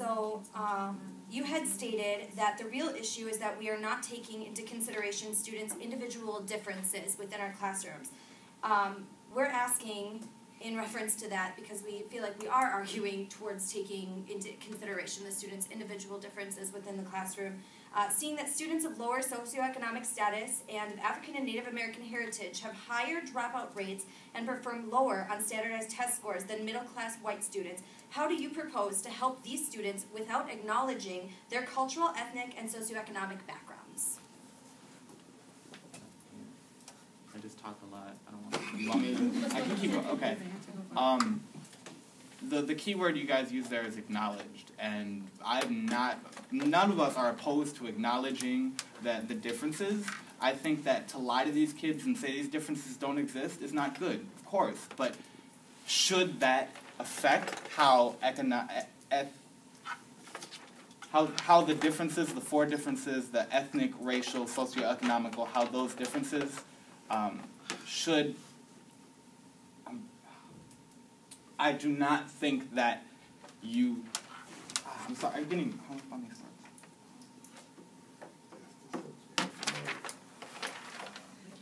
So you had stated that the real issue is that we are not taking into consideration students' individual differences within our classrooms. We're asking in reference to that because we feel like we are arguing towards taking into consideration the students' individual differences within the classroom. Seeing that students of lower socioeconomic status and of African and Native American heritage have higher dropout rates and perform lower on standardized test scores than middle-class white students, how do you propose to help these students without acknowledging their cultural, ethnic, and socioeconomic backgrounds? I just talk a lot. I don't want to. You want me to? I can keep. Okay. The key word you guys use there is acknowledged, and none of us are opposed to acknowledging the differences. I think that to lie to these kids and say these differences don't exist is not good, of course, but should that affect how the differences, the four differences, the ethnic, racial, socioeconomical, how those differences should... I do not think that you... I'm sorry, I'm getting... Let me start.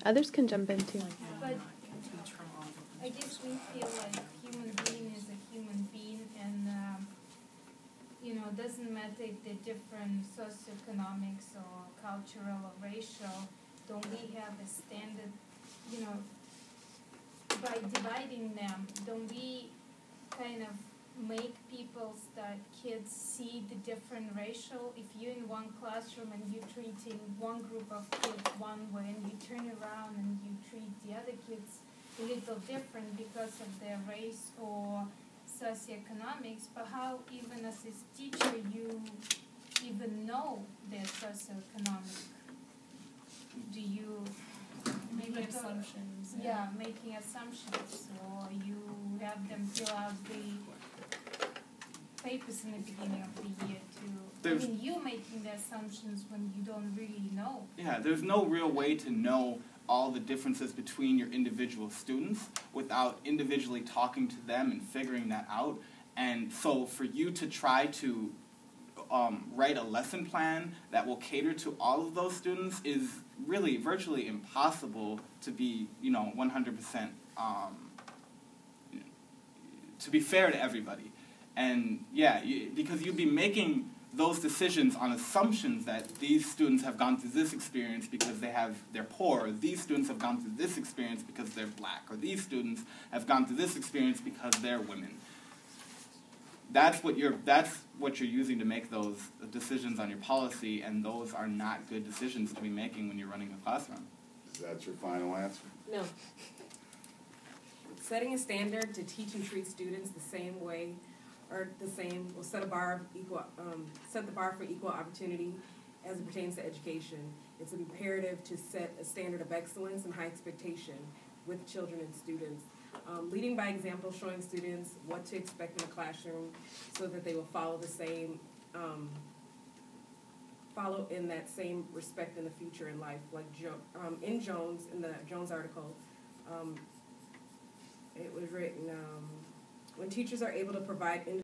Others can jump in too. But I guess we feel like human being is a human being, and it doesn't matter if they're different socioeconomics or cultural or racial. Don't we have a standard? By dividing them, don't we kind of make kids see the different racial? If you're in one classroom and you're treating one group of kids one way, and you turn around and you treat the other kids a little different because of their race or socioeconomics, but how even as a teacher you even know their socioeconomic? Do you making assumptions? Yeah, making assumptions, or you have them fill out the papers in the beginning of the year to... you making the assumptions when you don't really know. Yeah, there's no real way to know all the differences between your individual students without individually talking to them and figuring that out. And so for you to try to write a lesson plan that will cater to all of those students is really virtually impossible to be, 100%, to be fair to everybody. And yeah, because you'd be making those decisions on assumptions that these students have gone through this experience because they're poor, or these students have gone through this experience because they're black, or these students have gone through this experience because they're women. That's what you're using to make those decisions on your policy, and those are not good decisions to be making when you're running a classroom. Is that your final answer? No. Setting a standard to teach and treat students the same way, or will set the bar for equal opportunity as it pertains to education. It's imperative to set a standard of excellence and high expectation with children and students. Leading by example, showing students what to expect in a classroom so that they will follow in that same respect in the future in life. Like in the Jones article, it was written, when teachers are able to provide